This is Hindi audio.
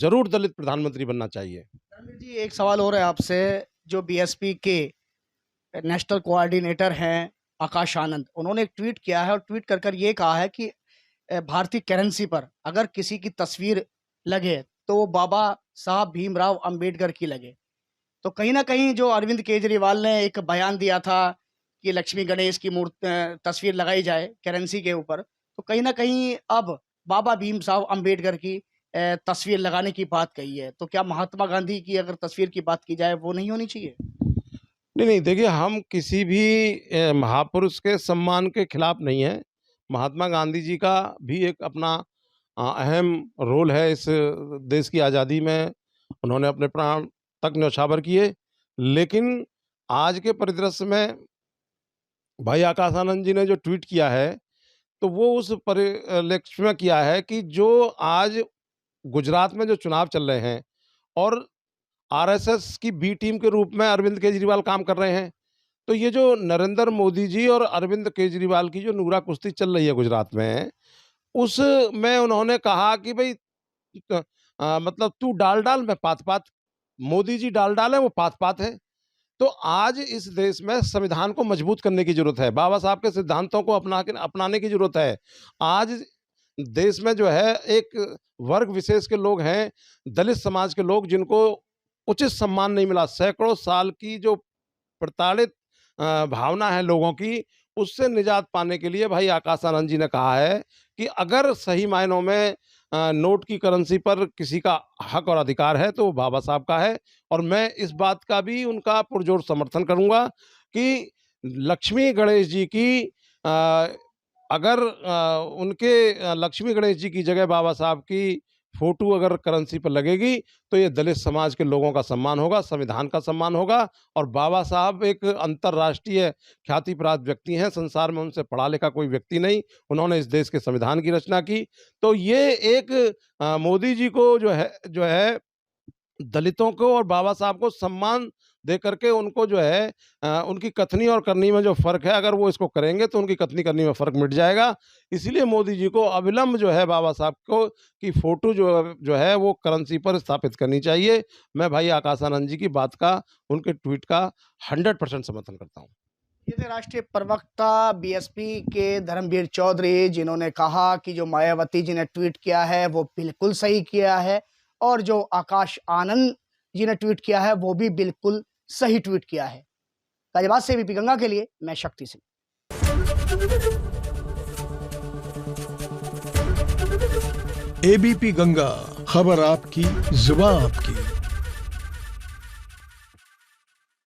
जरूर दलित प्रधानमंत्री बनना चाहिए। रणवीर जी, एक सवाल और है आपसे। जो बीएसपी के नेशनल कोऑर्डिनेटर हैं आकाश आनंद, उन्होंने एक ट्वीट किया है और ट्वीट कर कर ये कहा है कि भारतीय करेंसी पर अगर किसी की तस्वीर लगे तो वो बाबा साहब भीमराव अंबेडकर की लगे। तो कहीं ना कहीं जो अरविंद केजरीवाल ने एक बयान दिया था कि लक्ष्मी गणेश की तस्वीर लगाई जाए करेंसी के ऊपर, तो कहीं ना कहीं अब बाबा भीम साहब अंबेडकर की तस्वीर लगाने की बात कही है। तो क्या महात्मा गांधी की अगर तस्वीर की बात की जाए वो नहीं होनी चाहिए? नहीं नहीं, देखिए, हम किसी भी महापुरुष के सम्मान के खिलाफ नहीं है। महात्मा गांधी जी का भी एक अपना अहम रोल है इस देश की आज़ादी में। उन्होंने अपने प्राण तक न्यौछावर किए। लेकिन आज के परिदृश्य में भाई आकाश आनंद जी ने जो ट्वीट किया है, तो वो उस परिलक्ष्य में किया है कि जो आज गुजरात में जो चुनाव चल रहे हैं और आरएसएस की बी टीम के रूप में अरविंद केजरीवाल काम कर रहे हैं। तो ये जो नरेंद्र मोदी जी और अरविंद केजरीवाल की जो नूरा कुश्ती चल रही है गुजरात में, उसमें उन्होंने कहा कि भाई मतलब तू डाल डाल मैं पात पात, मोदी जी डाल डाल है वो पात पात है। तो आज इस देश में संविधान को मजबूत करने की जरूरत है, बाबा साहब के सिद्धांतों को अपनाने की जरूरत है। आज देश में जो है एक वर्ग विशेष के लोग हैं, दलित समाज के लोग, जिनको उचित सम्मान नहीं मिला। सैकड़ों साल की जो प्रताड़ित भावना है लोगों की, उससे निजात पाने के लिए भाई आकाश आनंद जी ने कहा है कि अगर सही मायनों में नोट की करेंसी पर किसी का हक और अधिकार है तो वो बाबा साहब का है। और मैं इस बात का भी उनका पुरजोर समर्थन करूंगा कि लक्ष्मी गणेश जी की अगर उनके लक्ष्मी गणेश जी की जगह बाबा साहब की फोटो अगर करेंसी पर लगेगी तो ये दलित समाज के लोगों का सम्मान होगा, संविधान का सम्मान होगा। और बाबा साहब एक अंतर्राष्ट्रीय ख्याति प्राप्त व्यक्ति हैं, संसार में उनसे पढ़ा लिखा कोई व्यक्ति नहीं। उन्होंने इस देश के संविधान की रचना की। तो ये एक मोदी जी को जो है दलितों को और बाबा साहब को सम्मान दे करके उनको जो है उनकी कथनी और करनी में जो फर्क है, अगर वो इसको करेंगे तो उनकी कथनी करनी में फर्क मिट जाएगा। इसीलिए मोदी जी को अविलंब जो है बाबा साहब को की फोटो जो है वो करेंसी पर स्थापित करनी चाहिए। मैं भाई आकाश आनंद जी की बात का, उनके ट्वीट का 100% समर्थन करता हूँ। ये थे राष्ट्रीय प्रवक्ता बीएसपी के धर्मवीर चौधरी, जिन्होंने कहा कि जो मायावती जी ने ट्वीट किया है वो बिल्कुल सही किया है, और जो आकाश आनंद जी ने ट्वीट किया है वो भी बिल्कुल सही ट्वीट किया है। गाजियाबाद से एबीपी गंगा के लिए मैं शक्ति सिंह। एबीपी गंगा, खबर आपकी, जुबान आपकी।